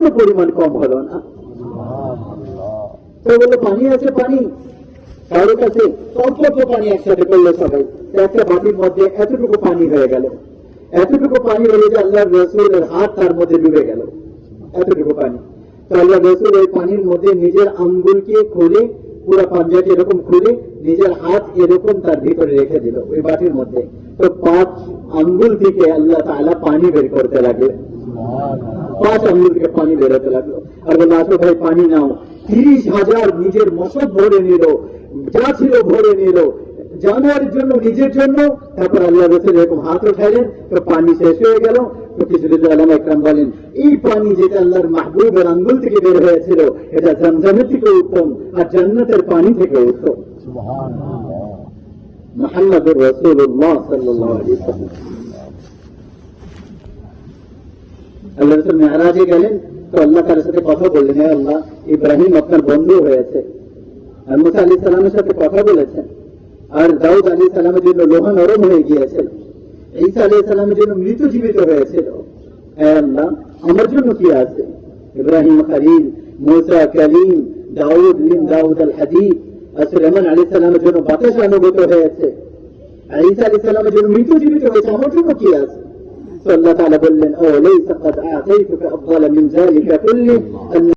পরিমাণ কম হলো না। তো বললো পানি আছে, পানি কারো কাছে অল্প পানি একসাথে করলো সবাই, একটা বাটির মধ্যে এতটুকু পানি হয়ে গেল। এতটুকু পানি হলো যে আল্লাহর রাসূলের হাত তার মধ্যে ডুবে গেল, এতটুকু পানি। তো আল্লাহ রাসূল ওই পানির মধ্যে নিজের আঙ্গুলকে খুলে, পুরো পাঞ্জাটি এরকম খুলে নিজের হাত এরকম তার ভিতরে রেখে দিল ওই বাটির মধ্যে। তো 5 আঙ্গুল থেকে আল্লাহ তাআলা পানি বের করতে লাগলেন, 5 আঙ্গুল থেকে পানি বেরোতে লাগলো। আর বললো আসো ভাই পানি নাও। 30,000 নিজের মশক ভরে নিল, যা ছিল ভরে নিল, জানোয়ারের জন্য, নিজের জন্য। তারপর আল্লাহ রাসূল এরকম হাত উঠাইলেন, তো পানি শেষ হয়ে গেল। তো কিছু কিছু উলামা ইকরাম বলেন এই পানি যেটা আল্লাহর মাহবুবের আঙ্গুল থেকে বের হয়েছিল এটা জমজমের থেকে উত্তম আর জান্নাতের পানি থেকে উত্তম। সুবহানাল্লাহ। মুহাম্মদুর রাসূলুল্লাহ সাল্লাল্লাহু আলাইহি ওয়াসাল্লাম। আল্লাহ রাসূল মেরাজে গেলেন, তো আল্লাহ তার সাথে কথা বললেন, হে আল্লাহ, ইব্রাহিম আপনার বন্ধু হয়েছে, আর মুসা আলাইহিস সালামের সাথে কথা বলেছেন, আর দাউদ আলাইহিস সালামের জন্য লোহা নরম হয়ে গিয়েছিল, ঈসা আলাইহিস সালামের জন্য মৃত জীবিত হয়েছিল। হে আল্লাহ, আমার জন্য কি আছে? ইব্রাহিম খলিল, মুসা কালিম, দাউদ বিন দাউদ আল হাদিদ, আর সুলাইমান আলাইহিস সালামের জন্য বাতাস অনুভূত হয়েছে, আর ঈসা আলাইহিস সালামের জন্য মৃত জীবিত হয়েছে, আমার জন্য কি আছে? তো আল্লাহ তাআলা বললেন, ও লাইসা ক্বাদ আ'তাইতুকা আফদালা মিন যালিকা কুল্লি।